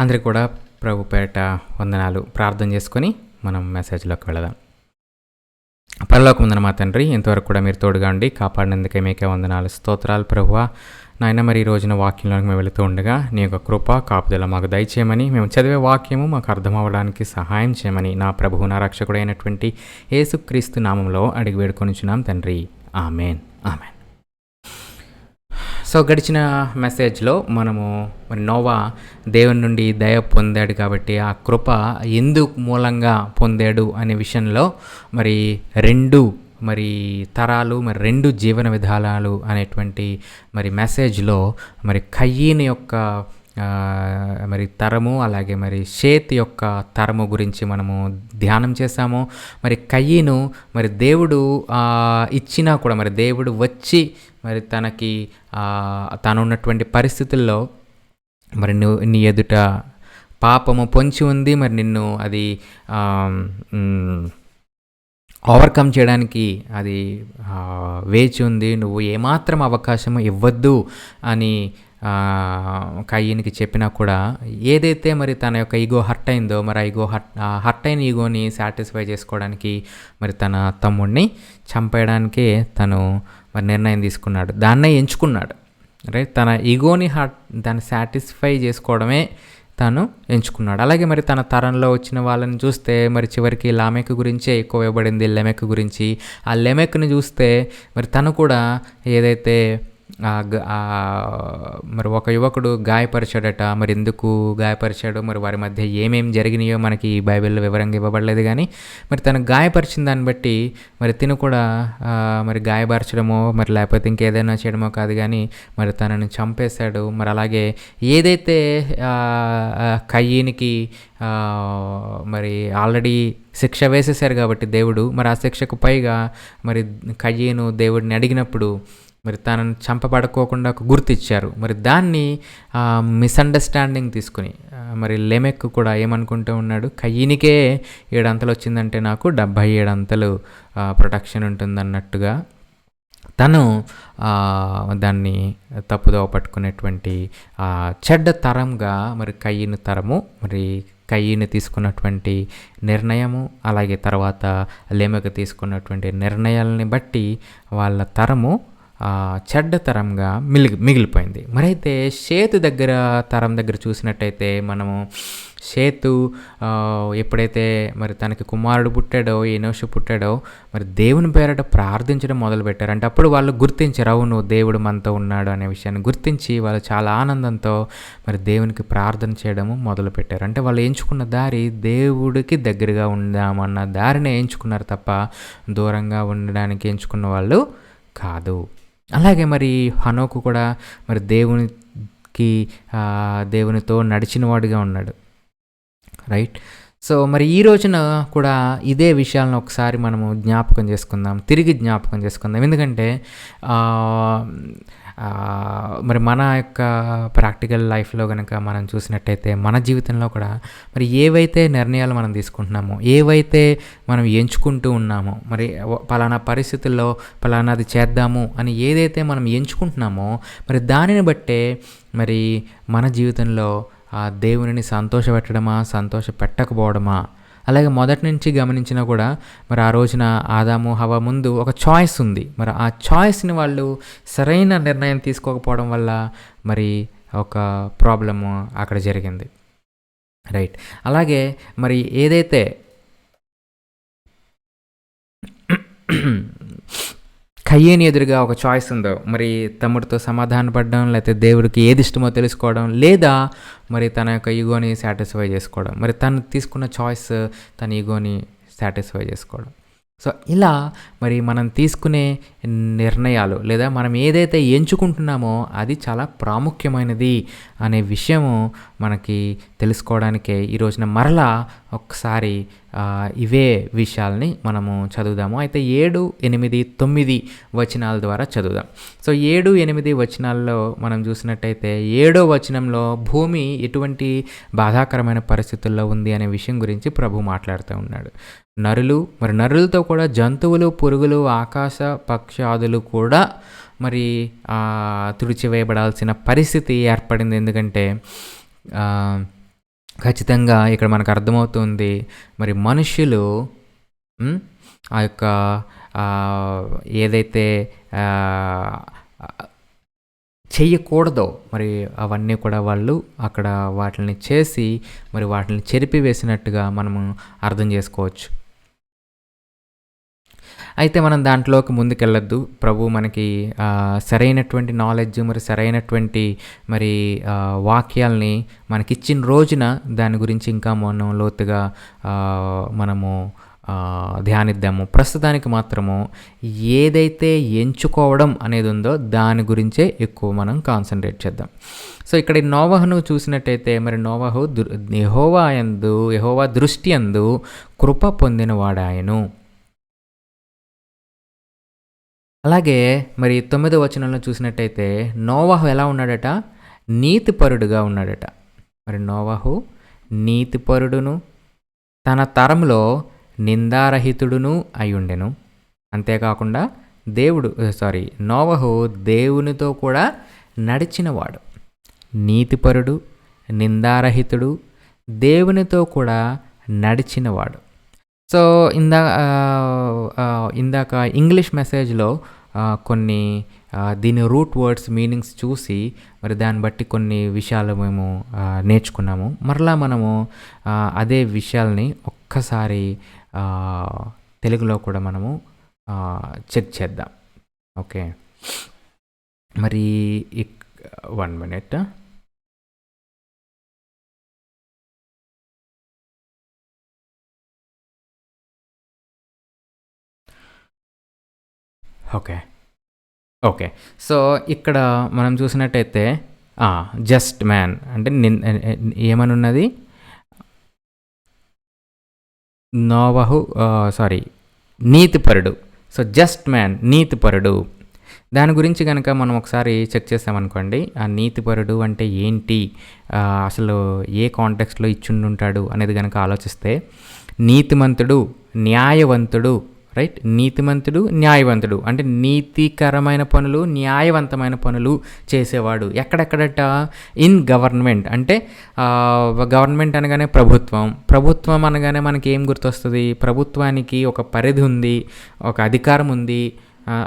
అందరికి కూడా ప్రభు పేరిట వందనాలు. ప్రార్థన చేసుకొని మనం మెసేజ్లోకి వెళదాం. పరలోకమందున మా తండ్రి, ఇంతవరకు కూడా మీరు తోడుగా ఉండి కాపాడినందుకే మీకే వందనాలు, స్తోత్రాలు ప్రభువా. నాయన, మరి ఈ రోజున వాక్యంలోకి మేము వెళుతూ ఉండగా నీ యొక్క కృప కాపుదల మాకు దయచేయమని, మేము చదివే వాక్యము మాకు అర్థం అవ్వడానికి సహాయం చేయమని నా ప్రభువు, నా రక్షకుడైనటువంటి యేసుక్రీస్తు నామంలో అడిగి వేడుకొనిచున్నాం తండ్రి. Amen, amen. సో గడిచిన మెసేజ్లో మనము మరి నోవా దేవుని నుండి దయ పొందాడు కాబట్టి ఆ కృప ఎందుకు మూలంగా పొందాడు అనే విషయంలో మరి రెండు తరాలు, మరి రెండు జీవన విధానాలు అనేటువంటి మరి మెసేజ్లో మరి కయ్యీని యొక్క మరి తరము, అలాగే మరి షేత్ యొక్క తరము గురించి మనము ధ్యానం చేశాము. మరి కయ్యీను మరి దేవుడు ఇచ్చినా కూడా, మరి దేవుడు వచ్చి మరి తనకి తనున్నటువంటి పరిస్థితుల్లో మరి నీ ఎదుట పాపము పొంచి ఉంది, మరి నిన్ను అది ఓవర్కమ్ చేయడానికి అది వేచి ఉంది, నువ్వు ఏమాత్రం అవకాశము ఇవ్వద్దు అని కయ్యీనికి చెప్పినా కూడా ఏదైతే మరి తన యొక్క ఈగో హర్ట్ అయిందో, మరి ఆ హర్ట్ అయిన ఈగోని సాటిస్ఫై చేసుకోవడానికి మరి తన తమ్ముడిని చంపేయడానికే తను మరి నిర్ణయం తీసుకున్నాడు, దాన్నే ఎంచుకున్నాడు. రైట్, తన ఈగోని దాన్ని సాటిస్ఫై చేసుకోవడమే తను ఎంచుకున్నాడు. అలాగే మరి తన తరంలో వచ్చిన వాళ్ళని చూస్తే మరి చివరికి లామెక్ గురించే ఎక్కువ ఇవ్వబడింది, లెమెక్ గురించి. ఆ లెమెక్ని చూస్తే మరి తను కూడా ఏదైతే మరి ఒక యువకుడు గాయపరిచాడట, మరి ఎందుకు గాయపరిచాడో, మరి వారి మధ్య ఏమేమి జరిగినాయో మనకి బైబిల్లో వివరంగా ఇవ్వబడలేదు. కానీ మరి తను గాయపరిచిన దాన్ని బట్టి మరి తిను కూడా మరి గాయపరచడమో మరి లేకపోతే ఇంకేదైనా చేయడమో కాదు, కానీ మరి తనని చంపేశాడు. మరి అలాగే ఏదైతే కయ్యీనికి మరి ఆల్రెడీ శిక్ష వేసేశారు కాబట్టి దేవుడు, మరి ఆ శిక్షకు పైగా మరి కయ్యీను దేవుడిని అడిగినప్పుడు మరి తనను చంపబడుకోకుండా ఒక గుర్తిచ్చారు. మరి దాన్ని మిస్అండర్స్టాండింగ్ తీసుకుని మరి లెమెక్ కూడా ఏమనుకుంటూ ఉన్నాడు, కయ్యీనికే 7 అంతలు వచ్చిందంటే నాకు 77 అంతలు ప్రొటెక్షన్ ఉంటుందన్నట్టుగా తను దాన్ని తప్పుదోవ పట్టుకునేటువంటి చెడ్డ తరంగా మరి కయ్యీని తరము, మరి కయ్యీని తీసుకున్నటువంటి నిర్ణయము, అలాగే తర్వాత లెమెక్ తీసుకున్నటువంటి నిర్ణయాలని బట్టి వాళ్ళ తరము చెడ్డ తరంగా మిగిలిపోయింది. మరైతే షేతు తరం దగ్గర చూసినట్టయితే మనము షేతు ఎప్పుడైతే మరి తనకి కుమారుడు పుట్టాడో, ఎనోషు పుట్టాడో, మరి దేవుని పేరట ప్రార్థించడం మొదలుపెట్టారు. అంటే అప్పుడు వాళ్ళు గుర్తించారు, అవును దేవుడు మనతో ఉన్నాడు అనే విషయాన్ని గుర్తించి వాళ్ళు చాలా ఆనందంతో మరి దేవునికి ప్రార్థన చేయడము మొదలుపెట్టారు. అంటే వాళ్ళు ఎంచుకున్న దారి దేవుడికి దగ్గరగా ఉందామన్న దారిని ఎంచుకున్నారు తప్ప దూరంగా ఉండడానికి ఎంచుకున్న వాళ్ళు కాదు. అలాగే మరి హనోకు కూడా మరి దేవునితో నడిచినవాడుగా ఉన్నాడు. రైట్. సో మరి ఈ రోజున కూడా ఇదే విషయాలను ఒకసారి మనము తిరిగి జ్ఞాపకం చేసుకుందాం. ఎందుకంటే మరి మన యొక్క ప్రాక్టికల్ లైఫ్లో కనుక మనం చూసినట్టయితే మన జీవితంలో కూడా మరి ఏవైతే నిర్ణయాలు మనం తీసుకుంటున్నామో, ఏవైతే మనం ఎంచుకుంటూ ఉన్నామో, మరి పలానా పరిస్థితుల్లో పలానాది చేద్దాము అని ఏదైతే మనం ఎంచుకుంటున్నామో మరి దానిని బట్టే మరి మన జీవితంలో ఆ దేవునిని సంతోషపెట్టడమా, సంతోషపెట్టకపోవడమా. అలాగే మొదటి నుంచి గమనించినా కూడా మరి ఆ రోజున ఆదాము హవ్వ ముందు ఒక చాయిస్ ఉంది. మరి ఆ చాయిస్ని వాళ్ళు సరైన నిర్ణయం తీసుకోకపోవడం వల్ల మరి ఒక ప్రాబ్లము అక్కడ జరిగింది. రైట్. అలాగే మరి ఏదైతే కయ్యేని ఎదురుగా ఒక చాయిస్ ఉందో, మరి తమ్ముడితో సమాధాన పడడం, లేకపోతే దేవుడికి ఏది ఇష్టమో తెలుసుకోవడం, లేదా మరి తన యొక్క ఈగోని సాటిస్ఫై చేసుకోవడం. మరి తను తీసుకున్న చాయిస్ తన ఈగోని సాటిస్ఫై చేసుకోవడం. సో ఇలా మరి మనం తీసుకునే నిర్ణయాలు, లేదా మనం ఏదైతే ఎంచుకుంటున్నామో అది చాలా ప్రాముఖ్యమైనది అనే విషయము మనకి తెలుసుకోవడానికే ఈ రోజున మరలా ఒకసారి ఇవే విషయాల్ని మనము చదువుదాము. అయితే 7, 8, 9 వచనాల ద్వారా చదువుదాం. సో 7, 8 వచనాల్లో మనం చూసినట్టయితే 7వ వచనంలో భూమి ఎటువంటి బాధాకరమైన పరిస్థితుల్లో ఉంది అనే విషయం గురించి ప్రభు మాట్లాడుతూ ఉన్నాడు. నరులతో కూడా జంతువులు, పురుగులు, ఆకాశ పక్షాదులు కూడా మరి తుడిచివేయబడాల్సిన పరిస్థితి ఏర్పడింది. ఎందుకంటే ఖచ్చితంగా ఇక్కడ మనకు అర్థమవుతుంది. మరి మనుష్యులు హ్మ్, ఆ యొక్క ఏదైతే ఆహ్, చెయ్యకూడదో మరి అవన్నీ కూడా వాళ్ళు అక్కడ వాటిల్ని చేసి మరి వాటిని చెరిపివేసినట్టుగా మనము అర్థం చేసుకోవచ్చు. అయితే మనం దాంట్లోకి ముందుకెళ్ళొద్దు. ప్రభువు మనకి సరైనటువంటి నాలెడ్జ్ మరి సరైనటువంటి మరి వాక్యాల్ని మనకిచ్చిన రోజున దాని గురించి ఇంకా మనం లోతుగా మనము ధ్యానిద్దాము. ప్రస్తుతానికి మాత్రము ఏదైతే ఎంచుకోవడం అనేది ఉందో దాని గురించే ఎక్కువ మనం కాన్సంట్రేట్ చేద్దాం. సో ఇక్కడ ఈ నోవహును చూసినట్టయితే మరి నోవహు యెహోవా దృష్టి యందు కృప పొందినవాడాయను. అలాగే మరి 9వ వచనంలో చూసినట్టయితే నోవహు ఎలా ఉన్నాడట? నీతిపరుడుగా ఉన్నాడట. మరి నోవహు నీతిపరుడును తన తరంలో నిందారహితుడును అయ్యుండెను. అంతేకాకుండా నోవహు దేవునితో కూడా నడిచినవాడు. నీతిపరుడు, నిందారహితుడు, దేవునితో కూడా నడిచినవాడు. సో ఇందాక ఇంగ్లీష్ మెసేజ్‌లో కొన్ని దీని రూట్ వర్డ్స్ మీనింగ్స్ చూసి మరి దాన్ని బట్టి కొన్ని విషయాలు మేము నేర్చుకున్నాము. మరలా మనము అదే విషయాల్ని ఒక్కసారి తెలుగులో కూడా మనము చెక్ చేద్దాం. ఓకే. మరి 1 మినిట్. ఓకే. సో ఇక్కడ మనం చూసినట్టయితే జస్ట్ మ్యాన్ అంటే ఏమనున్నది? నోవహు నీతిపరుడు. సో జస్ట్ మ్యాన్ నీతిపరుడు. దాని గురించి కనుక మనం ఒకసారి చెక్ చేసామనుకోండి, ఆ నీతిపరుడు అంటే ఏంటి, అసలు ఏ కాంటెక్స్ట్లో ఇచ్చుండుంటాడు అనేది కనుక ఆలోచిస్తే, నీతిమంతుడు, న్యాయవంతుడు, రైట్? నీతిమంతుడు, న్యాయవంతుడు అంటే నీతికరమైన పనులు, న్యాయవంతమైన పనులు చేసేవాడు. ఎక్కడెక్కడట? ఇన్ గవర్నమెంట్ అంటే గవర్నమెంట్ అనగానే ప్రభుత్వం అనగానే మనకి ఏం గుర్తొస్తుంది? ప్రభుత్వానికి ఒక పరిధి ఉంది, ఒక అధికారం ఉంది.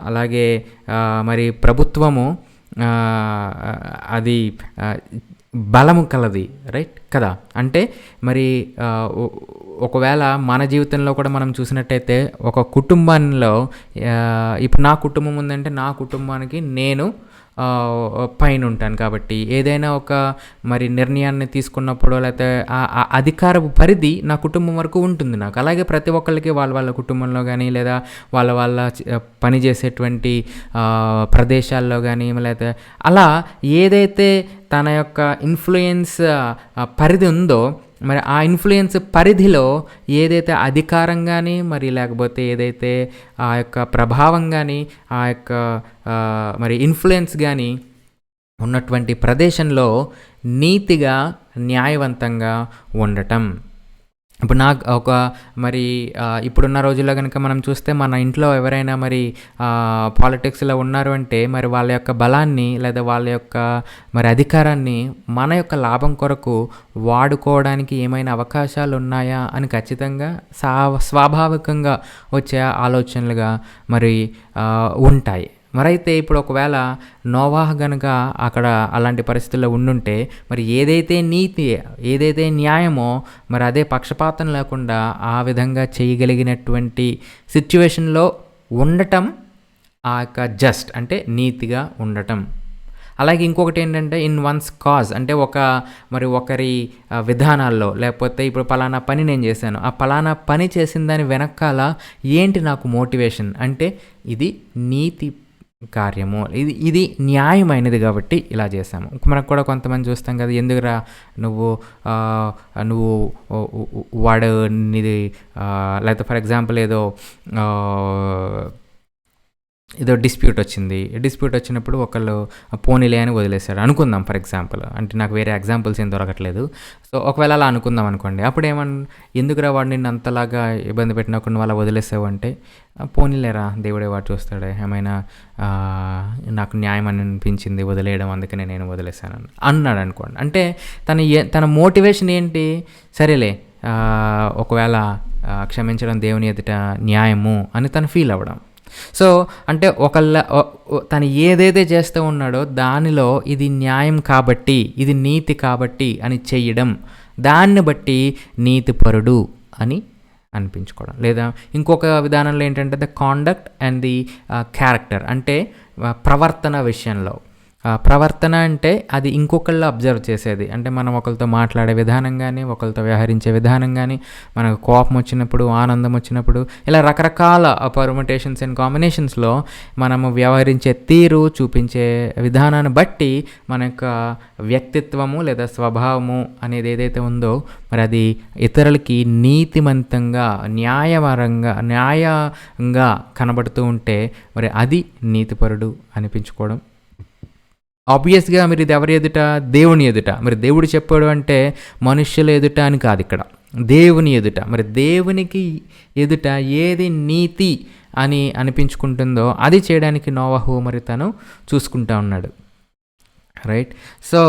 అలాగే మరి ప్రభుత్వము అది బలము కలది, రైట్ కదా? అంటే మరి ఒకవేళ మన జీవితంలో కూడా మనం చూసినట్టయితే ఒక కుటుంబంలో ఇప్పుడు నా కుటుంబం ఉందంటే నా కుటుంబానికి నేను పైన ఉంటాను కాబట్టి ఏదైనా ఒక మరి నిర్ణయాన్ని తీసుకున్నప్పుడు లేకపోతే ఆ అధికారపు పరిధి నా కుటుంబం వరకు ఉంటుంది నాకు. అలాగే ప్రతి ఒక్కళ్ళకి వాళ్ళ కుటుంబంలో కానీ లేదా వాళ్ళ పనిచేసేటువంటి ప్రదేశాల్లో కానీ లేకపోతే అలా ఏదైతే తన యొక్క ఇన్ఫ్లుయెన్స్ పరిధి ఉందో మరి ఆ ఇన్ఫ్లుయెన్స్ పరిధిలో ఏదైతే అధికారం కానీ మరి లేకపోతే ఏదైతే ఆ యొక్క ప్రభావం కానీ ఆ యొక్క మరి ఇన్ఫ్లుయెన్స్ కానీ ఉన్నటువంటి ప్రదేశంలో నీతిగా న్యాయవంతంగా ఉండటం. ఇప్పుడు మరి ఇప్పుడున్న రోజుల్లో కనుక మనం చూస్తే మన ఇంట్లో ఎవరైనా మరి పాలిటిక్స్లో ఉన్నారు అంటే మరి వాళ్ళ యొక్క బలాన్ని లేదా వాళ్ళ యొక్క మరి అధికారాన్ని మన యొక్క లాభం కొరకు వాడుకోవడానికి ఏమైనా అవకాశాలు ఉన్నాయా అని ఖచ్చితంగా స్వాభావికంగా వచ్చే ఆలోచనలుగా మరి ఉంటాయి. మరైతే ఇప్పుడు ఒకవేళ నోవాహు గనుక అక్కడ అలాంటి పరిస్థితుల్లో ఉండుంటే మరి ఏదైతే నీతి ఏదైతే న్యాయమో మరి అదే పక్షపాతం లేకుండా ఆ విధంగా చేయగలిగినటువంటి సిచ్యువేషన్లో ఉండటం ఆ యొక్క జస్ట్ అంటే నీతిగా ఉండటం. అలాగే ఇంకొకటి ఏంటంటే ఇన్ వన్స్ కాజ్ అంటే ఒకరి విధానాల్లో లేకపోతే ఇప్పుడు పలానా పని నేను చేశాను, ఆ పలానా పని చేసిన దాని వెనకాల ఏంటి నాకు మోటివేషన్ అంటే ఇది నీతి కార్యము, ఇది న్యాయమైనది కాబట్టి ఇలా చేశాము. మనకు కూడా కొంతమంది చూస్తాం కదా, ఎందుకురా నువ్వు వాడు నీది లేకపోతే ఫర్ ఎగ్జాంపుల్ ఏదో ఏదో డిస్ప్యూట్ వచ్చింది. డిస్ప్యూట్ వచ్చినప్పుడు ఒకళ్ళు పోనీలే అని వదిలేశారు అనుకుందాం ఫర్ ఎగ్జాంపుల్. అంటే నాకు వేరే ఎగ్జాంపుల్స్ ఏం దొరకట్లేదు. సో ఒకవేళ అలా అనుకుందాం అనుకోండి. అప్పుడు ఎందుకురా వాడు నిన్ను అంతలాగా ఇబ్బంది పెట్టినప్పుడు నువ్వు అలా వదిలేసావు అంటే, పోనీలేరా దేవుడే వాడు చూస్తాడే, ఏమైనా నాకు న్యాయం అని అనిపించింది వదిలేయడం, అందుకనే నేను వదిలేశాను అన్నాడు అనుకోండి. అంటే తన మోటివేషన్ ఏంటి? సరేలే ఒకవేళ క్షమించడం దేవుని ఎదుట న్యాయము అని తను ఫీల్ అవ్వడం. సో అంటే తను ఏదైతే చేస్తూ ఉన్నాడో దానిలో ఇది న్యాయం కాబట్టి, ఇది నీతి కాబట్టి అని చెయ్యడం, దాన్ని బట్టి నీతిపరుడు అని అనిపించుకోవడం. లేదా ఇంకొక విధానంలో ఏంటంటే the conduct and the character, అంటే ప్రవర్తన విషయంలో. ప్రవర్తన అంటే అది ఇంకొకళ్ళు అబ్జర్వ్ చేసేది. అంటే మనం ఒకరితో మాట్లాడే విధానం కానీ, ఒకరితో వ్యవహరించే విధానం కానీ, మనకు కోపం వచ్చినప్పుడు, ఆనందం వచ్చినప్పుడు, ఇలా రకరకాల పర్ముటేషన్స్ అండ్ కాంబినేషన్స్లో మనము వ్యవహరించే తీరు, చూపించే విధానాన్ని బట్టి మన యొక్క వ్యక్తిత్వము లేదా స్వభావము అనేది ఏదైతే ఉందో మరి అది ఇతరులకి నీతిమంతంగా, న్యాయంగా కనబడుతూ ఉంటే మరి అది నీతిపరుడు అనిపించుకోవడం. ఆబ్వియస్గా మీరు ఇది ఎవరి ఎదుట? దేవుని ఎదుట. మరి దేవుడు చెప్పాడు అంటే మనుష్యుల ఎదుట అని కాదు, ఇక్కడ దేవుని ఎదుట. మరి దేవునికి ఎదుట ఏది నీతి అని అనిపించుకుంటుందో అది చేయడానికి నోవహు మరి తను చూసుకుంటా ఉన్నాడు. రైట్. సో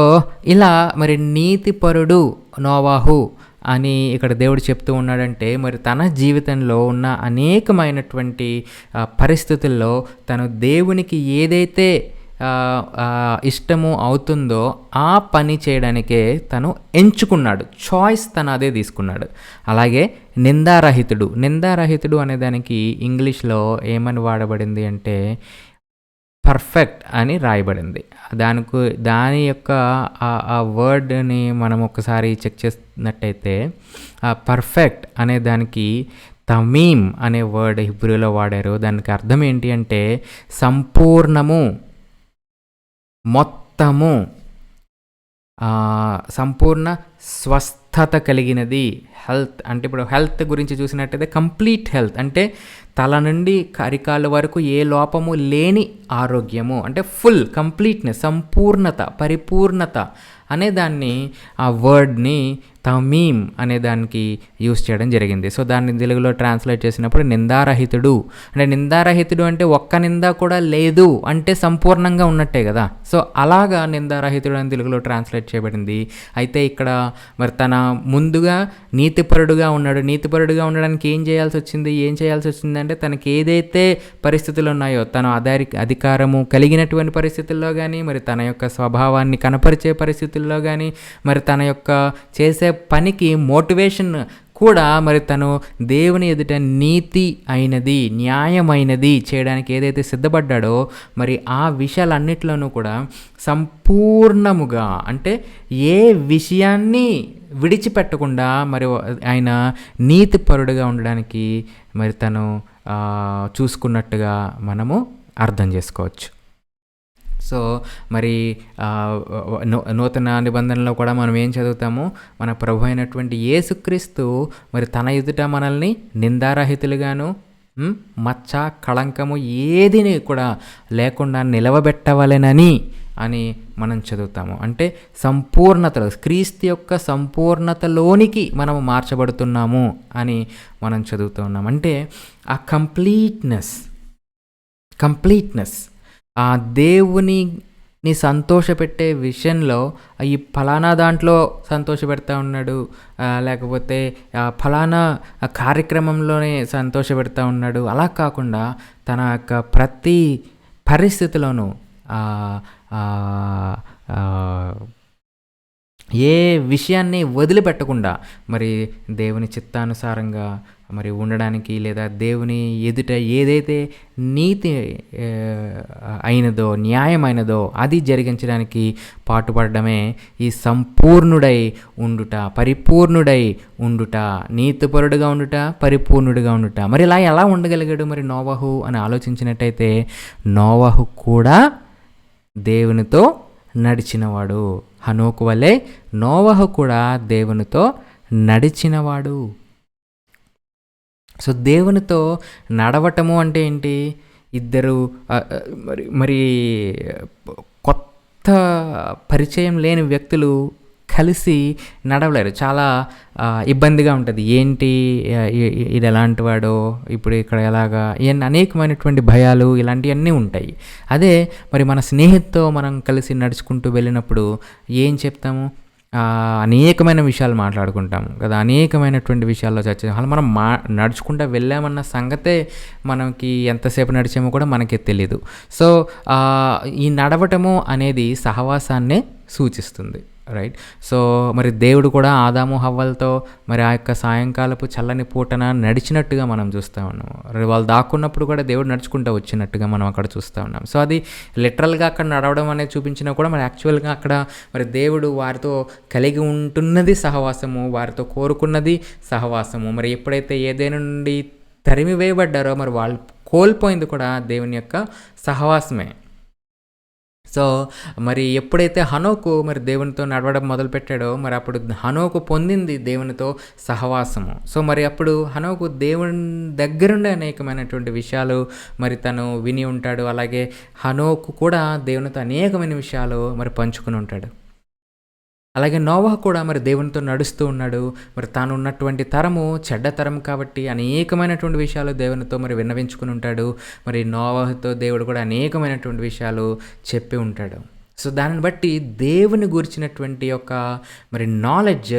ఇలా మరి నీతిపరుడు నోవహు అని ఇక్కడ దేవుడు చెప్తూ ఉన్నాడంటే మరి తన జీవితంలో ఉన్న అనేకమైనటువంటి పరిస్థితుల్లో తను దేవునికి ఏదైతే ఇష్టము అవుతుందో ఆ పని చేయడానికే తను ఎంచుకున్నాడు. చాయిస్ తను అదే తీసుకున్నాడు. అలాగే నిందారహితుడు అనేదానికి ఇంగ్లీష్లో ఏమని వాడబడింది అంటే పర్ఫెక్ట్ అని రాయబడింది. దాని యొక్క ఆ వర్డ్ని మనం ఒకసారి చెక్ చేసినట్టయితే పర్ఫెక్ట్ అనే దానికి తమీమ్ అనే వర్డ్ హిబ్రూలో వాడారు. దానికి అర్థం ఏంటి అంటే సంపూర్ణము, మొత్తము, సంపూర్ణ స్వస్థత కలిగినది. హెల్త్ అంటే ఇప్పుడు హెల్త్ గురించి చూసినట్టయితే కంప్లీట్ హెల్త్ అంటే తల నుండి అరికాళ్ళ వరకు ఏ లోపము లేని ఆరోగ్యము, అంటే ఫుల్ కంప్లీట్నెస్, సంపూర్ణత, పరిపూర్ణత అనే దాన్ని, ఆ వర్డ్ని తమీమ్ అనే దానికి యూస్ చేయడం జరిగింది. సో దాన్ని తెలుగులో ట్రాన్స్లేట్ చేసినప్పుడు నిందారహితుడు. అంటే నిందారహితుడు అంటే ఒక్క నింద కూడా లేదు అంటే సంపూర్ణంగా ఉన్నట్టే కదా. సో అలాగా నిందారహితుడు అని తెలుగులో ట్రాన్స్లేట్ చేయబడింది. అయితే ఇక్కడ మరి తన ముందుగా నీతిపరుడుగా ఉన్నాడు. నీతిపరుడుగా ఉండడానికి ఏం చేయాల్సి వచ్చింది అంటే తనకి ఏదైతే పరిస్థితులు ఉన్నాయో, తన అధికారము కలిగినటువంటి పరిస్థితుల్లో కానీ, మరి తన యొక్క స్వభావాన్ని కనపరిచే పరిస్థితుల్లో కానీ, మరి తన యొక్క చేసే పనికి మోటివేషన్ కూడా మరి తను దేవుని ఎదుట నీతి అయినది, న్యాయమైనది చేయడానికి ఏదైతే సిద్ధపడ్డాడో మరి ఆ విషయాలన్నిటిలోనూ కూడా సంపూర్ణముగా, అంటే ఏ విషయాన్ని విడిచిపెట్టకుండా మరి ఆయన నీతిపరుడుగా ఉండడానికి మరి తను చూసుకున్నట్టుగా మనము అర్థం చేసుకోవచ్చు. సో మరి నూతన నిబంధనలో కూడా మనం ఏం చదువుతాము? మన ప్రభు అయినటువంటి యేసుక్రీస్తు మరి తన ఎదుట మనల్ని నిందారహితులుగాను, మచ్చ, కళంకము ఏదిని కూడా లేకుండా నిలవబెట్టవలెనని అని మనం చదువుతాము. అంటే సంపూర్ణతలో, క్రీస్తు యొక్క సంపూర్ణతలోనికి మనము మార్చబడుతున్నాము అని మనం చదువుతూ ఉన్నాం. అంటే ఆ కంప్లీట్నెస్ ఆ దేవునిని సంతోషపెట్టే విషయంలో ఈ ఫలానా దాంట్లో సంతోషపెడతా ఉన్నాడు, లేకపోతే ఫలానా కార్యక్రమంలోనే సంతోషపెడతా ఉన్నాడు, అలా కాకుండా తన యొక్క ప్రతి పరిస్థితిలోనూ ఏ విషయాన్ని వదిలిపెట్టకుండా మరి దేవుని చిత్తానుసారంగా మరి ఉండడానికి, లేదా దేవుని ఎదుట ఏదైతే నీతి అయినదో, న్యాయమైనదో అది జరిగించడానికి పాటుపడడమే ఈ సంపూర్ణుడై ఉండుట, పరిపూర్ణుడై ఉండుట, నీతిపరుడుగా ఉండుట, పరిపూర్ణుడిగా ఉండుట. మరి ఇలా ఎలా ఉండగలిగాడు మరి నోవహు అని ఆలోచించినట్టయితే, నోవహు కూడా దేవునితో నడిచినవాడు. హనోకు వలె నోవహు కూడా దేవునితో నడిచినవాడు. సో దేవునితో నడవటము అంటే ఏంటి? ఇద్దరు మరి మరి కొత్త పరిచయం లేని వ్యక్తులు కలిసి నడవలేరు. చాలా ఇబ్బందిగా ఉంటది. ఏంటి ఇది ఎలాంటి వాడో, ఇప్పుడు ఇక్కడ ఎలాగా, ఇయన్నీ అనేకమైనటువంటి భయాలు ఇలాంటియన్నీ ఉంటాయి. అదే మరి మన స్నేహితుతో మనం కలిసి నడుచుకుంటూ వెళ్ళినప్పుడు ఏం చెప్తాము? అనేకమైన విషయాలు మాట్లాడుకుంటాం కదా! అనేకమైనటువంటి విషయాల్లో చర్చ అసలు మనం నడుచుకుంటా వెళ్ళామన్న సంగతే మనకి ఎంతసేపు నడిచామో కూడా మనకే తెలీదు. సో, ఈ నడవటము అనేది సహవాసాన్నే సూచిస్తుంది. రైట్. సో, మరి దేవుడు కూడా ఆదాము హవ్వలతో మరి ఆ యొక్క సాయంకాలపు చల్లని పూటన నడిచినట్టుగా మనం చూస్తూ ఉన్నాము. వాళ్ళు దాక్కున్నప్పుడు కూడా దేవుడు నడుచుకుంటూ వచ్చినట్టుగా మనం అక్కడ చూస్తూ ఉన్నాం. సో, అది లిటరల్గా అక్కడ నడవడం అనేది చూపించినా కూడా మరి యాక్చువల్గా అక్కడ మరి దేవుడు వారితో కలిగి ఉంటున్నది సహవాసము, వారితో కోరుకున్నది సహవాసము. మరి ఎప్పుడైతే ఏదైనా నుండి తరిమి వేయబడ్డారో మరి వాళ్ళు కోల్పోయింది కూడా దేవుని యొక్క సహవాసమే. సో, మరి ఎప్పుడైతే హనోకు మరి దేవునితో నడవడం మొదలుపెట్టాడో మరి అప్పుడు హనోకు పొందింది దేవునితో సహవాసము. సో, మరి అప్పుడు హనోకు దేవుని దగ్గరుండే అనేకమైనటువంటి విషయాలు మరి తను విని ఉంటాడు. అలాగే హనోకు కూడా దేవునితో అనేకమైన విషయాలు మరి పంచుకుని ఉంటాడు. అలాగే నోవహు కూడా మరి దేవునితో నడుస్తూ ఉన్నాడు. మరి తాను ఉన్నటువంటి తరము చెడ్డ తరం కాబట్టి అనేకమైనటువంటి విషయాలు దేవునితో మరి విన్నవించుకుని ఉంటాడు. మరి నోవహుతో దేవుడు కూడా అనేకమైనటువంటి విషయాలు చెప్పి ఉంటాడు. సో, దానిని బట్టి దేవుని గూర్చినటువంటి యొక్క మరి నాలెడ్జ్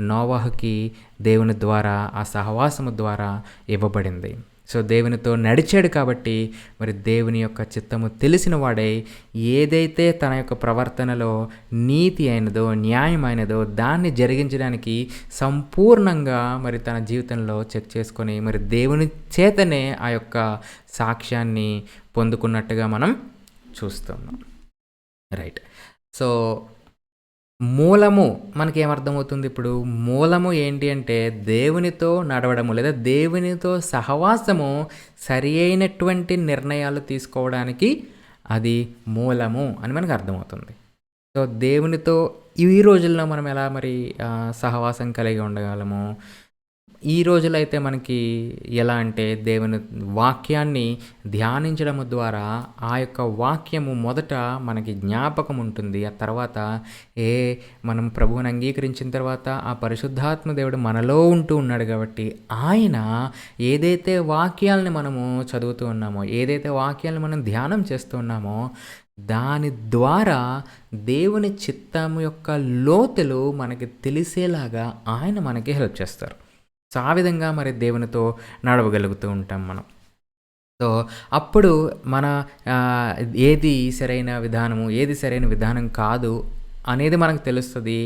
నోవహుకి దేవుని ద్వారా, ఆ సహవాసము ద్వారా ఇవ్వబడింది. సో, దేవునితో నడిచాడు కాబట్టి మరి దేవుని యొక్క చిత్తము తెలిసిన వాడై ఏదైతే తన యొక్క ప్రవర్తనలో నీతి అయినదో, న్యాయమైనదో దాన్ని జరిగించడానికి సంపూర్ణంగా మరి తన జీవితంలో చెక్ చేసుకొని మరి దేవుని చేతనే ఆ యొక్క సాక్ష్యాన్ని పొందుకున్నట్టుగా మనం చూస్తున్నాం. రైట్. సో, మూలము మనకేమర్థమవుతుంది ఇప్పుడు? మూలము ఏంటి అంటే దేవునితో నడవడము లేదా దేవునితో సహవాసము సరి అయినటువంటి నిర్ణయాలు తీసుకోవడానికి అది మూలము అని మనకు అర్థమవుతుంది. సో, దేవునితో ఈ రోజుల్లో మనం ఎలా మరి సహవాసం కలిగి ఉండగలము? ఈ రోజులో అయితే మనకి ఎలా అంటే దేవుని వాక్యాన్ని ధ్యానించడం ద్వారా ఆ యొక్క వాక్యము మొదట మనకి జ్ఞాపకం ఉంటుంది. ఆ తర్వాత మనం ప్రభువుని అంగీకరించిన తర్వాత ఆ పరిశుద్ధాత్మ దేవుడు మనలో ఉంటూ ఉన్నాడు కాబట్టి ఆయన ఏదైతే వాక్యాలని మనము చదువుతూ ఉన్నామో, ఏదైతే వాక్యాలను మనం ధ్యానం చేస్తూ ఉన్నామో దాని ద్వారా దేవుని చిత్తము యొక్క లోతులు మనకి తెలిసేలాగా ఆయన మనకి హెల్ప్ చేస్తారు. సో, ఆ విధంగా మరి దేవునితో నడవగలుగుతూ ఉంటాం మనం. సో, అప్పుడు మన ఏది సరైన విధానము, ఏది సరైన విధానం కాదు అనేది మనకు తెలుస్తుంది.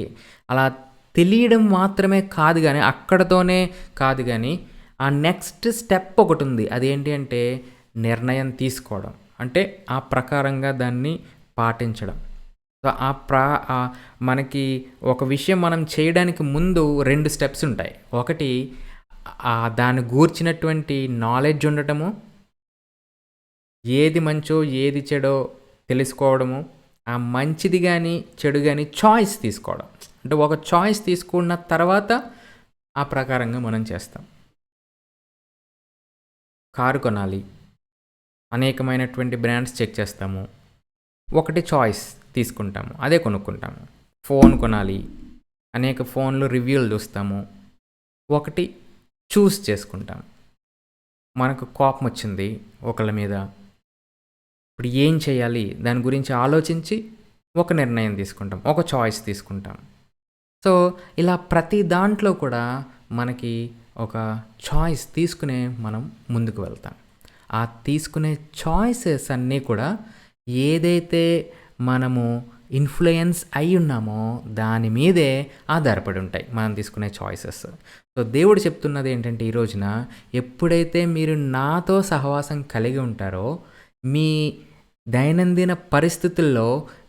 అలా తెలియడం మాత్రమే కాదు కానీ, అక్కడతోనే కాదు కానీ, ఆ నెక్స్ట్ స్టెప్ ఒకటి ఉంది. అదేంటి అంటే నిర్ణయం తీసుకోవడం. అంటే ఆ ప్రకారంగా దాన్ని పాటించడం. సో, మనకి ఒక విషయం మనం చేయడానికి ముందు 2 స్టెప్స్ ఉంటాయి. ఒకటి దాన్ని గూర్చినటువంటి నాలెడ్జ్ ఉండటము, ఏది మంచో ఏది చెడో తెలుసుకోవడము, ఆ మంచిది కానీ చెడు కానీ చాయిస్ తీసుకోవడం. అంటే ఒక చాయిస్ తీసుకున్న తర్వాత ఆ ప్రకారంగా మనం చేస్తాం. కారు కొనాలి, అనేకమైనటువంటి బ్రాండ్స్ చెక్ చేస్తాము, ఒకటి చాయిస్ తీసుకుంటాము, అదే కొనుక్కుంటాము. ఫోన్ కొనాలి, అనేక ఫోన్లు రివ్యూలు చూస్తాము, ఒకటి చూస్ చేసుకుంటాం. మనకు కోపం వచ్చింది ఒకళ్ళ మీద, ఇప్పుడు ఏం చేయాలి దాని గురించి ఆలోచించి ఒక నిర్ణయం తీసుకుంటాం, ఒక చాయిస్ తీసుకుంటాం. సో, ఇలా ప్రతి దాంట్లో కూడా మనకి ఒక చాయిస్ తీసుకునే మనం ముందుకు వెళ్తాం. ఆ తీసుకునే చాయిసెస్ అన్నీ కూడా ఏదైతే మనము ఇన్ఫ్లుయెన్స్ అయి ఉన్నామో దాని మీదే ఆధారపడి ఉంటాయి మనం తీసుకునే చాయిసెస్. సో, దేవుడు చెప్తున్నది ఏంటంటే ఈ రోజున ఎప్పుడైతే మీరు నాతో సహవాసం కలిగి ఉంటారో మీ దైనందిన పరిస్థితుల్లో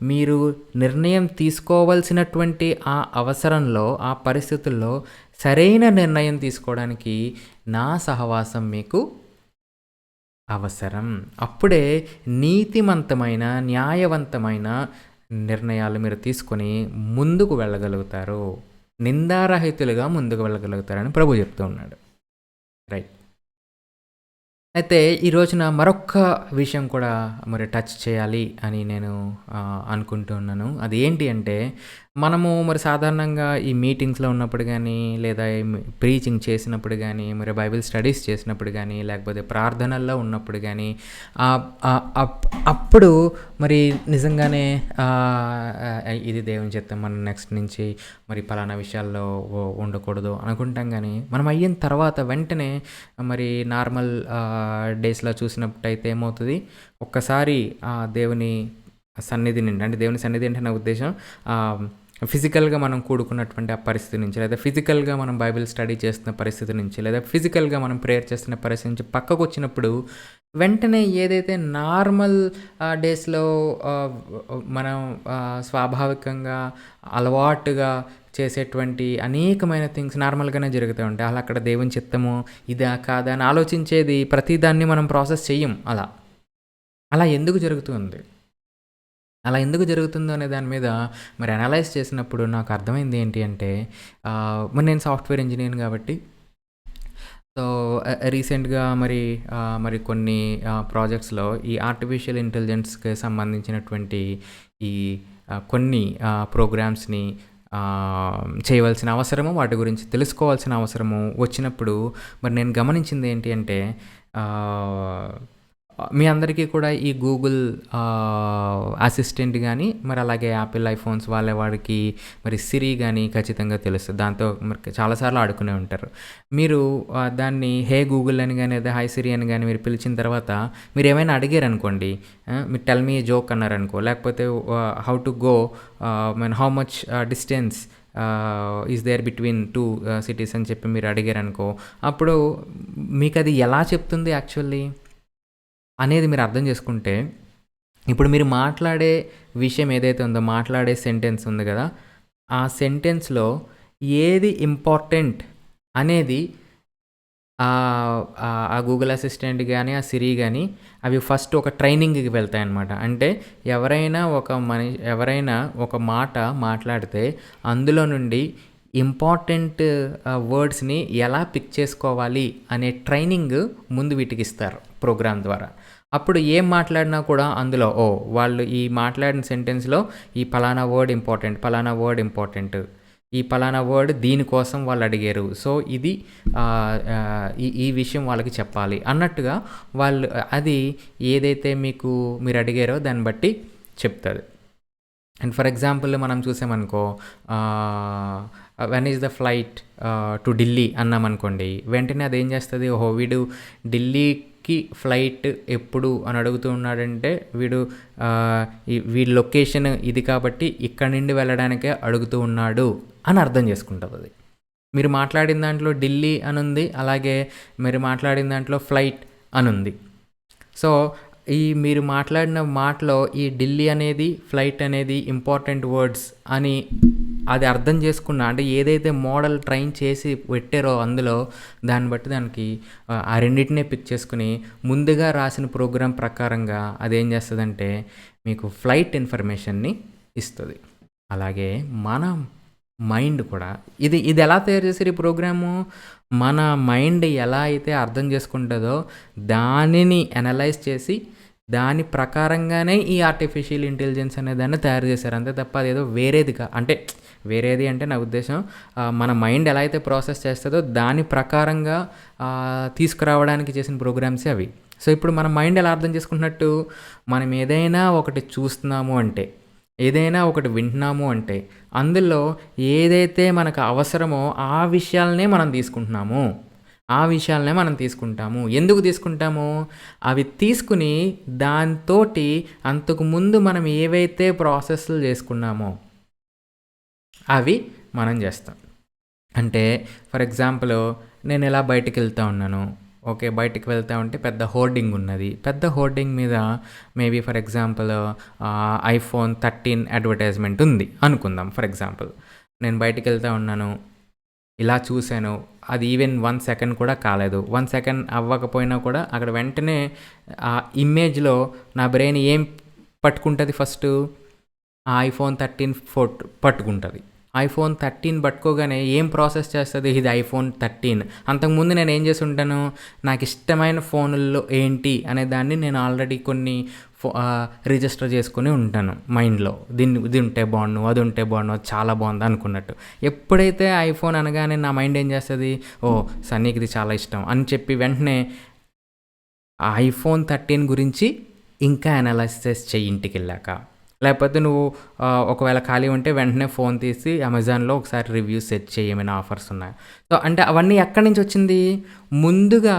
మీరు నిర్ణయం తీసుకోవాల్సినటువంటి ఆ అవసరంలో, ఆ పరిస్థితుల్లో సరైన నిర్ణయం తీసుకోవడానికి నా సహవాసం మీకు అవసరం. అప్పుడే నీతిమంతమైన, న్యాయవంతమైన నిర్ణయాలు మీరు తీసుకొని ముందుకు వెళ్ళగలుగుతారు. నిందారహితులుగా ముందుకు వెళ్ళగలుగుతారని ప్రభు చెప్తూ ఉన్నాడు. రైట్. అయితే ఈ రోజున మరొక్క విషయం కూడా మరి టచ్ చేయాలి అని నేను అనుకుంటూ ఉన్నాను. అది ఏంటి అంటే, మనము మరి సాధారణంగా ఈ మీటింగ్స్‌లో ఉన్నప్పుడు గానీ, లేదా ఈ ప్రీచింగ్ చేసినప్పుడు గానీ, మరి బైబిల్ స్టడీస్ చేసినప్పుడు గానీ, లేకపోతే ప్రార్థనల్లో ఉన్నప్పుడు గానీ, ఆహ్, ఆహ్, అప్పుడు మరి నిజంగానే ఇది దేవుని చిత్తం, మనం నెక్స్ట్ నుంచి మరి పలానా విషయాల్లో ఉండకూడదు అనుకుంటాం గానీ, మనం అయిన తర్వాత వెంటనే మరి నార్మల్ డేస్‌లో చూసినట్టయితే ఏమవుతది, ఒక్కసారి దేవుని సన్నిధి నుండి, అంటే దేవుని సన్నిధి అంటే నా ఉద్దేశ్యం ఫిజికల్‌గా మనం కూడుకున్నటువంటి ఆ పరిస్థితి నుంచి, లేదా ఫిజికల్‌గా మనం బైబిల్ స్టడీ చేస్తున్న పరిస్థితి నుంచి, లేదా ఫిజికల్‌గా మనం ప్రేయర్ చేస్తున్న పరిస్థితి నుంచి పక్కకొచ్చినప్పుడు, వెంటనే ఏదైతే నార్మల్ డేస్‌లో మనం స్వాభావికంగా, అలవాటుగా చేసేటువంటి అనేకమైన థింగ్స్ నార్మల్‌గానే జరుగుతూ ఉంటాయి. అలా అక్కడ దేవుని చిత్తము ఇదా? కాదా? అని ఆలోచించేది ప్రతిదాన్ని మనం ప్రాసెస్ చెయ్యం అలా. అలా ఎందుకు జరుగుతుంది? అలా ఎందుకు జరుగుతుందో అనే దాని మీద మరి అనలైజ్ చేసినప్పుడు నాకు అర్థమైంది ఏంటి అంటే, మరి నేను సాఫ్ట్‌వేర్ ఇంజినీర్‌ని కాబట్టి, సో, రీసెంట్‌గా మరి కొన్ని ప్రాజెక్ట్స్‌లో ఈ ఆర్టిఫిషియల్ ఇంటెలిజెన్స్‌కి సంబంధించినటువంటి ఈ కొన్ని ప్రోగ్రామ్స్‌ని చేయవలసిన అవసరము, వాటి గురించి తెలుసుకోవాల్సిన అవసరము వచ్చినప్పుడు, మరి నేను గమనించింది ఏంటి అంటే, ఆహ్, మీ అందరికీ కూడా ఈ గూగుల్ అసిస్టెంట్ గానీ, మరి అలాగే యాపిల్ ఐఫోన్స్ వాళ్ళ వాడికి మరి సిరి గానీ ఖచ్చితంగా తెలుస్తది. దాంతో మరి చాలా సార్లు ఆడుకునే ఉంటారు. మీరు దాన్ని హే గూగుల్ అని గాని, లేదా హాయ్ సిరి అని గాని మీరు పిలిచిన తర్వాత మీరేమైనా అడిగారనుకోండి, మీరు టెల్ మీ ఎ జోక్ అన్నారనుకో, లేకపోతే how to go how much distance is there between 2 cities అని చెప్పి మీరు అడిగారనుకో, అప్పుడు మీకది ఎలా చెప్తుంది యాక్చువల్లీ అనేది మీరు అర్థం చేసుకుంటే, ఇప్పుడు మీరు మాట్లాడే విషయం ఏదైతే ఉందో, మాట్లాడే సెంటెన్స్ ఉంది గదా! ఆ సెంటెన్స్‌లో ఏది ఇంపార్టెంట్ అనేది ఆ గూగుల్ అసిస్టెంట్ గాని, ఆ సిరి గాని అవి ఫస్ట్ ఒక ట్రైనింగ్‌కి వెళ్తాయన్నమాట. అంటే ఎవరైనా ఒక మాట మాట్లాడితే అందులో నుండి ఇంపార్టెంట్ వర్డ్స్‌ని ఎలా పిక్ చేసుకోవాలి అనే ట్రైనింగ్ ముందు వీటికిస్తారు ప్రోగ్రామ్ ద్వారా. అప్పుడు ఏం మాట్లాడినా కూడా అందులో వాళ్ళు ఈ మాట్లాడిన సెంటెన్స్‌లో ఈ పలానా వర్డ్ ఇంపార్టెంట్, పలానా వర్డ్ ఇంపార్టెంట్. ఈ పలానా వర్డ్ దీనికోసం వాళ్ళు అడిగారు. సో, ఇది ఈ ఈ విషయం వాళ్ళకి చెప్పాలి అన్నట్టుగా వాళ్ళు అది ఏదైతే మీరు అడిగారో దాన్ని బట్టి చెప్తది. అండ్ ఫర్ ఎగ్జాంపుల్ మనం చూసామనుకో, when is the flight to Delhi అన్నామనుకోండి, వెంటనే అదేం చేస్తది, ఓహో! వీడు ఢిల్లీకి ఫ్లైట్ ఎప్పుడు అని అడుగుతూ ఉన్నాడంటే, వీడి లొకేషన్ ఇది కాబట్టి ఇక్కడి నుండి వెళ్ళడానికే అడుగుతూ ఉన్నాడు అని అర్థం చేసుకుంటదది. మీరు మాట్లాడిన దాంట్లో ఢిల్లీ అనుంది. అలాగే మీరు మాట్లాడిన దాంట్లో ఫ్లైట్ అనుంది. సో, మీరు మాట్లాడిన మాటలో ఈ ఢిల్లీ అనేది, ఫ్లైట్ అనేది ఇంపార్టెంట్ వర్డ్స్ అని అది అర్థం చేసుకున్న, అంటే ఏదైతే మోడల్ ట్రైన్ చేసి పెట్టారో అందులో, దాన్ని బట్టి దానికి ఆ రెండిటినే పిక్ చేసుకొని ముందుగా రాసిన ప్రోగ్రామ్ ప్రకారంగా అదేం చేస్తదంటే మీకు ఫ్లైట్ ఇన్ఫర్మేషన్‌ని ఇస్తది. అలాగే మన మైండ్ కూడా ఇది ఎలా తయారు చేశారు ఈ ప్రోగ్రాము? మన మైండ్ ఎలా అయితే అర్థం చేసుకుంటదో దానిని అనలైజ్ చేసి దాని ప్రకారంగానే ఈ ఆర్టిఫిషియల్ ఇంటెలిజెన్స్ అనే దాన్ని తయారు చేశారు. అంతే తప్ప అదేదో అంటే వేరేది అంటే నా ఉద్దేశ్యం, మన మైండ్ ఎలా అయితే ప్రాసెస్ చేస్తదో దాని ప్రకారంగా తీసుకురావడానికి చేసిన ప్రోగ్రామ్సే అవి. సో, ఇప్పుడు మన మైండ్ ఎలా అర్థం చేసుకుంటున్నట్టు, మనం ఏదైనా ఒకటి చూస్తున్నాము అంటే, ఏదైనా ఒకటి వింటున్నాము అంటే, అందులో ఏదైతే మనకు అవసరమో ఆ విషయాలనే మనం తీసుకుంటున్నాము. ఆ విషయాలనే మనం తీసుకుంటాము. ఎందుకు తీసుకుంటాము? అవి తీసుకుని దాంతోటి అంతకుముందు మనం ఏవైతే ప్రాసెస్‌లు చేసుకున్నామో అవి మనం చేస్తాం. అంటే ఫర్ ఎగ్జాంపుల్ నేనిలా బయటికెళ్తా ఉన్నాను. ఓకే. బయటికి వెళ్తా ఉంటే పెద్ద హోర్డింగ్ ఉన్నది. పెద్ద హోర్డింగ్ మీద maybe for example iPhone 13 advertisement ఉంది అనుకుందాం ఫర్ ఎగ్జాంపుల్. నేను బయటికెళ్తా ఉన్నాను. ఇలా చూసాను. అది ఈవెన్ 1 సెకండ్ కూడా కాలేదు. 1 సెకండ్ అవ్వకపోయినా కూడా అక్కడ వెంటనే ఆ ఇమేజ్‌లో నా బ్రెయిన్ ఏం పట్టుకుంటది ఫస్టు? ఆ ఐఫోన్ 13 పట్టుకుంటది. ఐఫోన్ 13 పట్టుకోగానే ఏం ప్రాసెస్ చేస్తుంది, ఇది ఐఫోన్ 13. అంతకుముందు నేను ఏం చేసి ఉంటాను, నాకు ఇష్టమైన ఫోనుల్లో ఏంటి అనే దాన్ని నేను ఆల్రెడీ కొన్ని రిజిస్టర్ చేసుకుని ఉంటాను మైండ్లో. ఇది ఉంటే బాగుండు, అది ఉంటే బాగుండు, అది చాలా బాగుంది అనుకున్నట్టు. ఎప్పుడైతే ఐఫోన్ అనగానే నా మైండ్ ఏం చేస్తుంది, ఓ సన్నీకి ఇది చాలా ఇష్టం అని చెప్పి వెంటనే ఆ ఐఫోన్ 13 గురించి ఇంకా అనాలిసిస్ చెయ్యి ఇంటికి వెళ్ళాక. లేకపోతే నువ్వు ఒకవేళ ఖాళీ ఉంటే వెంటనే ఫోన్ తీసి అమెజాన్లో ఒకసారి రివ్యూస్ సెర్చ్ చేయి, ఏమైనా ఆఫర్స్ ఉన్నాయి. సో అంటే అవన్నీ ఎక్కడి నుంచి వచ్చింది, ముందుగా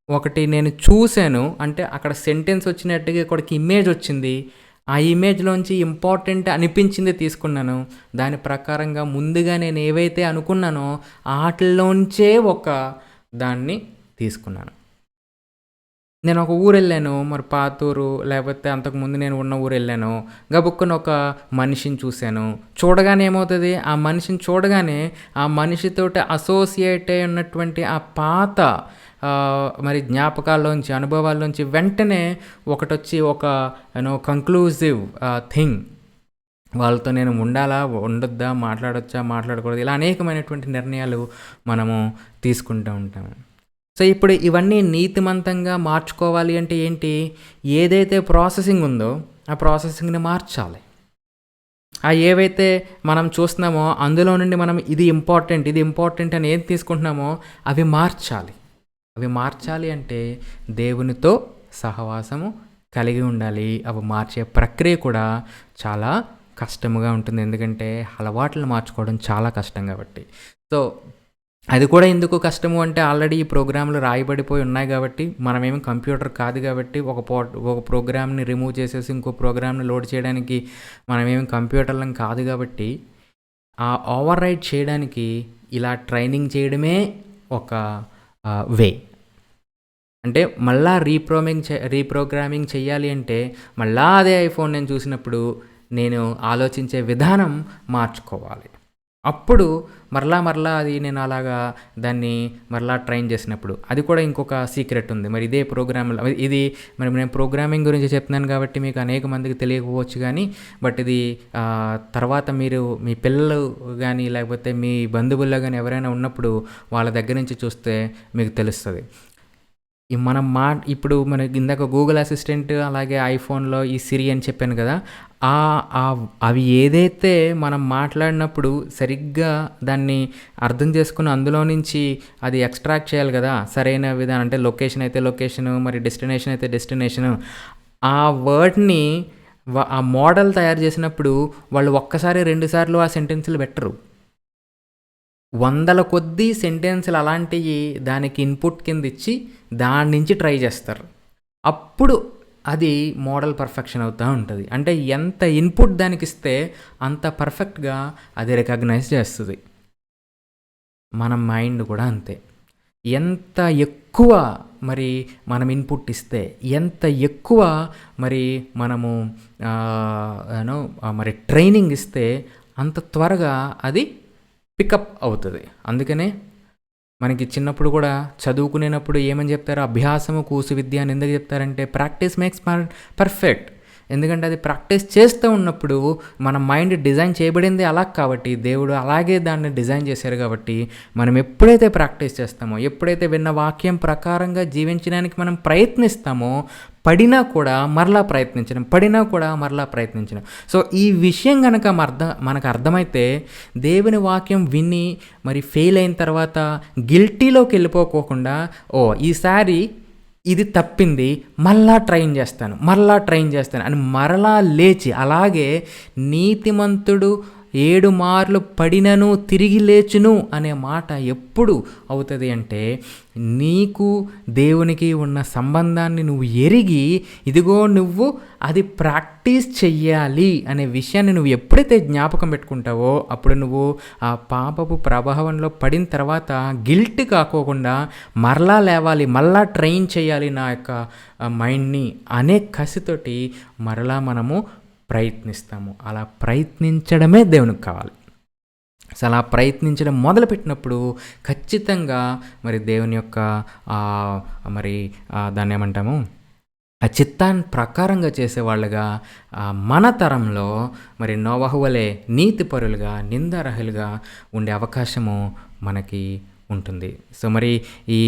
ఒకటి నేను చూశాను, అంటే అక్కడ సెంటెన్స్ వచ్చినట్టుగా ఇక్కడికి ఇమేజ్ వచ్చింది, ఆ ఇమేజ్లోంచి ఇంపార్టెంట్ అనిపించింది తీసుకున్నాను. దాని ప్రకారంగా ముందుగా నేను ఏవైతే అనుకున్నానో వాటిల్లోంచే ఒక దాన్ని తీసుకున్నాను. నేను ఒక ఊరు వెళ్ళాను, మరి పాతూరు లేకపోతే అంతకుముందు నేను ఉన్న ఊరు వెళ్ళాను, గబుక్కున ఒక మనిషిని చూశాను. చూడగానే ఏమవుతుంది, ఆ మనిషిని చూడగానే ఆ మనిషితోటి అసోసియేట్ అయి ఉన్నటువంటి ఆ పాత మరి జ్ఞాపకాల్లోంచి, అనుభవాల్లోంచి వెంటనే ఒకటొచ్చి ఒక కంక్లూజివ్ థింగ్, వాళ్ళతో నేను ఉండాలా, ఉండొద్దా, మాట్లాడొచ్చా, మాట్లాడకూడదు, ఇలా అనేకమైనటువంటి నిర్ణయాలు మనము తీసుకుంటూ ఉంటాము. సో ఇప్పుడు ఇవన్నీ నీతిమంతంగా మార్చుకోవాలి అంటే ఏంటి, ఏదైతే ప్రాసెసింగ్ ఉందో ఆ ప్రాసెసింగ్ని మార్చాలి. ఏవైతే మనం చూస్తున్నామో అందులో నుండి మనం ఇది ఇంపార్టెంట్ అని ఏం తీసుకుంటున్నామో అవి మార్చాలి అంటే దేవునితో సహవాసము కలిగి ఉండాలి. అవి మార్చే ప్రక్రియ కూడా చాలా కష్టముగా ఉంటుంది, ఎందుకంటే అలవాట్లను మార్చుకోవడం చాలా కష్టం కాబట్టి. సో అది కూడా ఎందుకు కష్టము అంటే, ఆల్రెడీ ఈ ప్రోగ్రాంలు రాయబడిపోయి ఉన్నాయి కాబట్టి, మనమేమి కంప్యూటర్ కాదు కాబట్టి ఒక ప్రోగ్రామ్ని రిమూవ్ చేసేసి ఇంకో ప్రోగ్రామ్ని లోడ్ చేయడానికి మనమేమి కంప్యూటర్లం కాదు కాబట్టి, ఆ ఓవర్ రైట్ చేయడానికి ఇలా ట్రైనింగ్ చేయడమే ఒక వే. అంటే మళ్ళా రీప్రోగ్రామింగ్ చేయాలి అంటే మళ్ళా అదే ఐఫోన్ నేను చూసినప్పుడు నేను ఆలోచించే విధానం మార్చుకోవాలి. అప్పుడు మరలా అది నేను అలాగా దాన్ని మరలా ట్రైన్ చేసినప్పుడు, అది కూడా ఇంకొక సీక్రెట్ ఉంది. మరి ఇదే ప్రోగ్రాంలో ఇది మరి నేను ప్రోగ్రామింగ్ గురించి చెప్తున్నాను కాబట్టి మీకు అనేక మందికి తెలియకపోవచ్చు, కానీ బట్ ఇది తర్వాత మీరు మీ పిల్లలు కానీ లేకపోతే మీ బంధువుల్లో కానీ ఎవరైనా ఉన్నప్పుడు వాళ్ళ దగ్గర నుంచి చూస్తే మీకు తెలుస్తుంది. మనం ఇప్పుడు మనకి ఇందాక గూగుల్ అసిస్టెంట్, అలాగే ఐఫోన్లో ఈ సిరి అని చెప్పాను కదా, అవి ఏదైతే మనం మాట్లాడినప్పుడు సరిగ్గా దాన్ని అర్థం చేసుకుని అందులో నుంచి అది ఎక్స్ట్రాక్ట్ చేయాలి కదా సరైన విధానం. అంటే లొకేషన్ అయితే లొకేషను, మరి డెస్టినేషన్ అయితే డెస్టినేషను, ఆ వర్డ్ని ఆ మోడల్ తయారు చేసినప్పుడు వాళ్ళు ఒక్కసారి 2 సార్లు ఆ సెంటెన్సులు పెట్టరు, 100ల కొద్దీ సెంటెన్సులు అలాంటివి దానికి ఇన్పుట్ కింద ఇచ్చి దాని నుంచి ట్రై చేస్తారు. అప్పుడు అది మోడల్ పర్ఫెక్షన్ అవుతూ ఉంటుంది. అంటే ఎంత ఇన్పుట్ దానికి ఇస్తే అంత పర్ఫెక్ట్గా అది రికగ్నైజ్ చేస్తుంది. మన మైండ్ కూడా అంతే. ఎంత ఎక్కువ మరి మనం ఇన్పుట్ ఇస్తే, ఎంత ఎక్కువ మరి మనము మరి ట్రైనింగ్ ఇస్తే అంత త్వరగా అది పికప్ అవుతుంది. అందుకనే మనకి చిన్నప్పుడు కూడా చదువుకునేటప్పుడు ఏమని చెప్తారు, అభ్యాసము కూసు విద్య అని ఎందుకు చెప్తారంటే ప్రాక్టీస్ మేక్స్ పర్ఫెక్ట్. ఎందుకంటే అది ప్రాక్టీస్ చేస్తూ ఉన్నప్పుడు మన మైండ్ డిజైన్ చేయబడింది అలా కాబట్టి, దేవుడు అలాగే దాన్ని డిజైన్ చేశారు కాబట్టి, మనం ఎప్పుడైతే ప్రాక్టీస్ చేస్తామో, ఎప్పుడైతే విన్న వాక్యం ప్రకారంగా జీవించడానికి మనం ప్రయత్నిస్తామో, పడినా కూడా మరలా ప్రయత్నించడం. సో ఈ విషయం కనుక మనకు అర్థమైతే, దేవుని వాక్యం విని మరి ఫెయిల్ అయిన తర్వాత గిల్టీలోకి వెళ్ళిపోకోకుండా, ఈసారి ఇది తప్పింది, మళ్ళా ట్రైన్ చేస్తాను అని మరలా లేచి, అలాగే నీతిమంతుడు 7 మార్లు పడినను తిరిగి లేచును అనే మాట ఎప్పుడు అవుతుంది అంటే, నీకు దేవునికి ఉన్న సంబంధాన్ని నువ్వు ఎరిగి, ఇదిగో నువ్వు అది ప్రాక్టీస్ చెయ్యాలి అనే విషయాన్ని నువ్వు ఎప్పుడైతే జ్ఞాపకం పెట్టుకుంటావో, అప్పుడు నువ్వు ఆ పాపపు ప్రభావంలో పడిన తర్వాత గిల్ట్ కాకోకుండా మరలా లేవాలి, మరలా ట్రైన్ చేయాలి నా యొక్క మైండ్ని అనే కసితోటి మరలా మనము ప్రయత్నిస్తాము. అలా ప్రయత్నించడమే దేవునికి కావాలి. అసలు అలా ప్రయత్నించడం మొదలుపెట్టినప్పుడు ఖచ్చితంగా మరి దేవుని యొక్క మరి దాన్ని ఏమంటాము, ఆ చిత్తాన్ని ప్రకారంగా చేసేవాళ్ళుగా మన తరంలో మరి నోవహు వలె నీతిపరులుగా, నిందారహితులుగా ఉండే అవకాశము మనకి ఉంటుంది. సో, మరి ఈ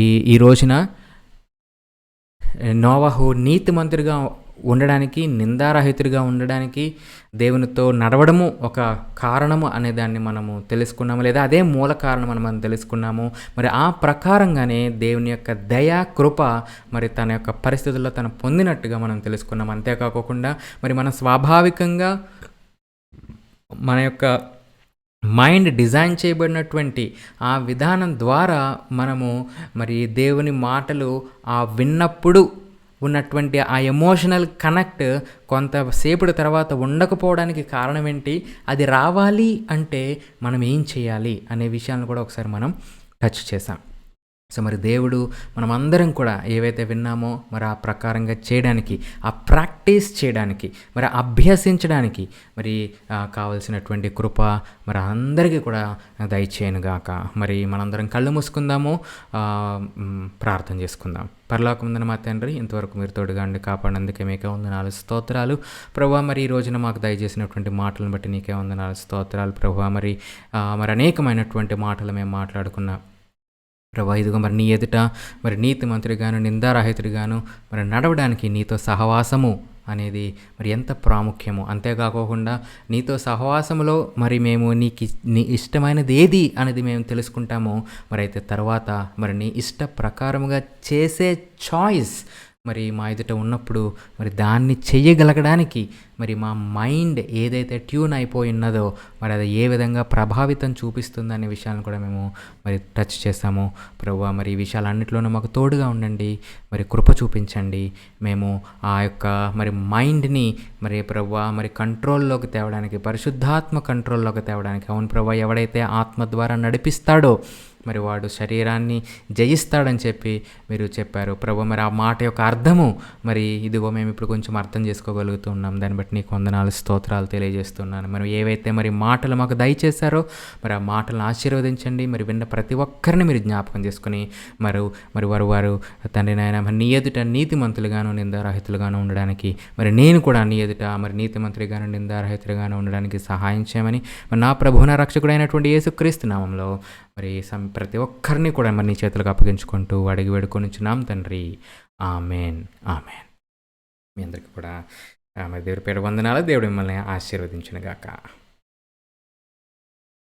ఈ ఈ రోజున నోవహు నీతిమంతుడిగా ఉండడానికి, నిందారహితుడిగా ఉండడానికి, దేవునితో నడవడము ఒక కారణము అనే దాన్ని మనము తెలుసుకున్నాము. లేదా అదే మూల కారణం అని మనం తెలుసుకున్నాము. మరి ఆ ప్రకారంగానే దేవుని యొక్క దయ, కృప మరి తన యొక్క పరిస్థితుల్లో తను పొందినట్టుగా మనం తెలుసుకున్నాం. అంతేకాకుండా మరి మనం స్వాభావికంగా మన యొక్క మైండ్ డిజైన్ చేయబడినటువంటి ఆ విధానం ద్వారా మనము మరి దేవుని మాటలు విన్నప్పుడు ఉన్నటువంటి ఆ ఎమోషనల్ కనెక్ట్ కొంతసేపటి తర్వాత ఉండకపోవడానికి కారణం ఏంటి, అది రావాలి అంటే మనం ఏం చేయాలి అనే విషయాలను కూడా ఒకసారి మనం టచ్ చేసాం. సో, మరి దేవుడు మనమందరం కూడా ఏవైతే విన్నామో మరి ఆ ప్రకారంగా చేయడానికి, ఆ ప్రాక్టీస్ చేయడానికి, మరి అభ్యసించడానికి మరి కావలసినటువంటి కృప మరి అందరికీ కూడా దయచేయనుగాక. మరి మనందరం కళ్ళు మూసుకుందాము, ప్రార్థన చేసుకుందాం. పరలోకమందున మా తండ్రి, ఇంతవరకు మీరు తోడుగా ఉండి కాపాడినందుకే మీకే వందనాలు, స్తోత్రాలు ప్రభువా. మరి ఈ రోజున మాకు దయచేసినటువంటి మాటలను బట్టి నీకే వందనాలు, స్తోత్రాలు ప్రభువా. మరి అనేకమైనటువంటి మాటలు మేము మాట్లాడుకున్నాం ప్రభువా. ఇదిగో మరి నీ ఎదుట మరి నీతిమంతుడిగాను, నిందారహితుడిగాను మరి నడవడానికి నీతో సహవాసము అనేది మరి ఎంత ప్రాముఖ్యమో, అంతేకాకుండా నీతో సహవాసములో మరి మేము నీ ఇష్టమైనది ఏది అనేది మేము తెలుసుకుంటామో, మరి అయితే తర్వాత మరి నీ ఇష్ట ప్రకారముగా చేసే చాయిస్ మరి మా ఎదుట ఉన్నప్పుడు మరి దాన్ని చెయ్యగలగడానికి మరి మా మైండ్ ఏదైతే ట్యూన్ అయిపోయి ఉన్నదో మరి అది ఏ విధంగా ప్రభావితం చూపిస్తుంది అనే విషయాలను కూడా మేము మరి టచ్ చేస్తాము ప్రభువా. మరి ఈ విషయాలన్నింటిలోనూ మాకు తోడుగా ఉండండి, మరి కృప చూపించండి. మేము ఆ యొక్క మరి మైండ్ని మరి ప్రభువా మరి కంట్రోల్లోకి తేవడానికి, పరిశుద్ధాత్మ కంట్రోల్లోకి తేవడానికి, అవును ప్రభువా, ఎవడైతే ఆత్మ ద్వారా నడిపిస్తాడో మరి వాడు శరీరాన్ని జయిస్తాడని చెప్పి మీరు చెప్పారు ప్రభు. మరి ఆ మాట యొక్క అర్థము మరి ఇదిగో మేము ఇప్పుడు కొంచెం అర్థం చేసుకోగలుగుతున్నాం. దాన్ని బట్టి నీకు వందనాలు, స్తోత్రాలు తెలియజేస్తున్నాను. మరి ఏవైతే మరి మాటలు మాకు దయచేశారో మరి ఆ మాటలను ఆశీర్వదించండి. మరి విన్న ప్రతి ఒక్కరిని మీరు జ్ఞాపకం చేసుకుని మరి వారు తండ్రి నాయన మరి నీ ఎదుట నీతిమంతులుగాను, నిందారహితులుగాను ఉండడానికి, మరి నేను కూడా నీ ఎదుట మరి నీతిమంతులుగాను, నిందారహితులుగాను ఉండడానికి సహాయం చేయమని మరి నా ప్రభువున రక్షకుడైనటువంటి యేసుక్రీస్తు నామంలో మరి ప్రతి ఒక్కరిని కూడా మరి నీ చేతులకు అప్పగించుకుంటూ అడిగి వేడుకొనిచున్నాం తండ్రి. Amen, amen. మీ అందరికీ కూడా మరి దేవుడి పేరు వందనాలు. దేవుడు మిమ్మల్ని ఆశీర్వదించునుగాక.